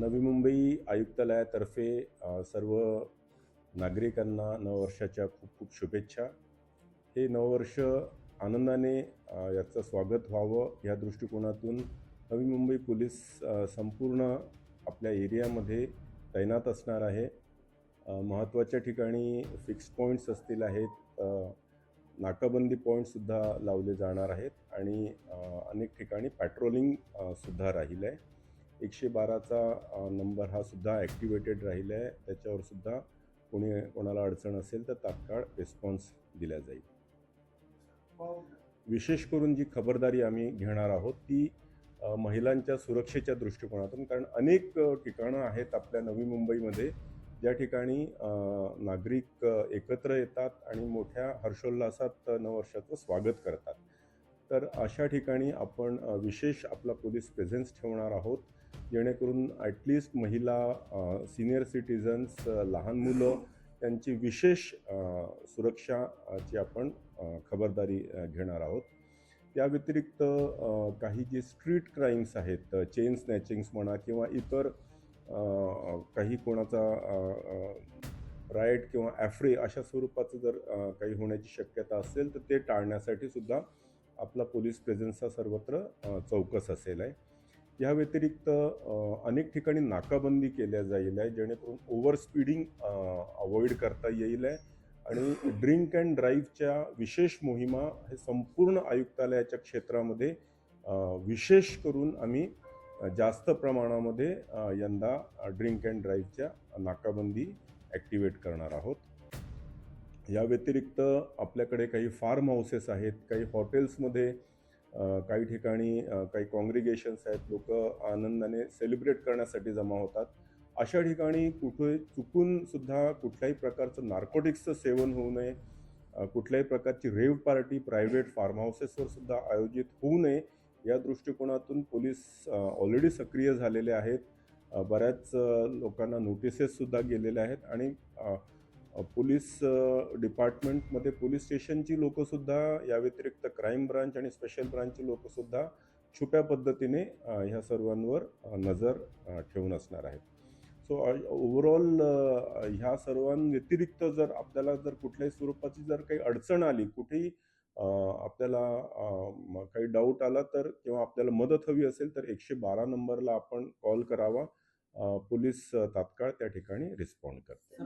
नवी मुंबई आयुक्तालयातर्फे सर्व नागरिकांना नववर्षाच्या खूप खूप शुभेच्छा. हे नववर्ष आनंदाने याचं स्वागत व्हावं या दृष्टिकोनातून नवी मुंबई पोलीस संपूर्ण आपल्या एरियामध्ये तैनात असणार आहे. महत्त्वाच्या ठिकाणी फिक्स पॉईंट्स असतील आहेत, नाकाबंदी पॉईंटसुद्धा लावले जाणार आहेत आणि अनेक ठिकाणी पॅट्रोलिंग सुद्धा राहील आहे. 112चा नंबर हा सुद्धा ॲक्टिवेटेड राहिला आहे. त्याच्यावर सुद्धा कोणाला अडचण असेल तर तात्काळ रिस्पॉन्स दिला जाईल. विशेष करून जी खबरदारी आम्ही घेणार आहोत ती महिलांच्या सुरक्षेच्या दृष्टिकोनातून, कारण अनेक ठिकाणं आहेत आपल्या नवी मुंबईमध्ये ज्या ठिकाणी नागरिक एकत्र येतात आणि मोठ्या हर्षोल्लासात नववर्षाचं स्वागत करतात. तर अशा ठिकाणी आपण विशेष आपला पोलीस प्रेझेन्स ठेवणार आहोत, जेणेकरून ॲटलिस्ट महिला, सिनियर सिटिझन्स, लहान मुलं त्यांची विशेष सुरक्षाची आपण खबरदारी घेणार आहोत. त्या व्यतिरिक्त काही जे स्ट्रीट क्राईम्स आहेत, चेन स्नॅचिंग्स म्हणा किंवा इतर काही कोणाचा राईट किंवा ॲफ्रे अशा स्वरूपाचं जर काही होण्याची शक्यता असेल तर ते टाळण्यासाठी सुद्धा आपला पोलीस प्रेझेन्स हा सर्वत्र चौकस असेल आहे. या व्यतिरिक्त अनेक ठिकाणी नाकाबंदी केल्या जाईल आहे, जेणेकरून ओव्हर स्पीडिंग अवॉइड करता येईल आहे आणि ड्रिंक अँड ड्राईव्हच्या विशेष मोहिमा हे संपूर्ण आयुक्तालयाच्या क्षेत्रामध्ये विशेष करून आम्ही जास्त प्रमाणामध्ये यंदा ड्रिंक अँड ड्राईव्हच्या नाकाबंदी ॲक्टिवेट करणार आहोत. या व्यतिरिक्त आपल्याकडे काही फार्म हाऊसेस आहेत, काही हॉटेल्समध्ये काही ठिकाणी काही कॉंग्रिगेशन्स आहेत, लोक आनंदाने सेलिब्रेट करण्यासाठी जमा होतात. अशा ठिकाणी कुठे चुकून सुद्धा कुठल्याही प्रकारचं नार्कोटिक्सचं सेवन होऊ नये, कुठल्याही प्रकारची रेव्ह पार्टी प्रायव्हेट फार्म हाऊसेसवर सुद्धा आयोजित होऊ नये या दृष्टिकोनातून पोलीस ऑलरेडी सक्रिय झालेले आहेत. बऱ्याच लोकांना नोटिसेससुद्धा गेलेल्या आहेत आणि पोलीस डिपार्टमेंटमध्ये पोलीस स्टेशनची लोकंसुद्धा, या व्यतिरिक्त क्राईम ब्रांच आणि स्पेशल ब्रांचची लोकंसुद्धा छुप्या पद्धतीने ह्या सर्वांवर नजर ठेवून असणार आहेत. सो ओव्हरऑल ह्या सर्वांव्यतिरिक्त जर आपल्याला कुठल्याही स्वरूपाची काही अडचण आली, कुठेही आपल्याला काही डाऊट आला तर किंवा आपल्याला मदत हवी असेल तर 112 नंबरला आपण कॉल करावा. पोलीस तात्काळ त्या ठिकाणी रिस्पॉन्ड करते.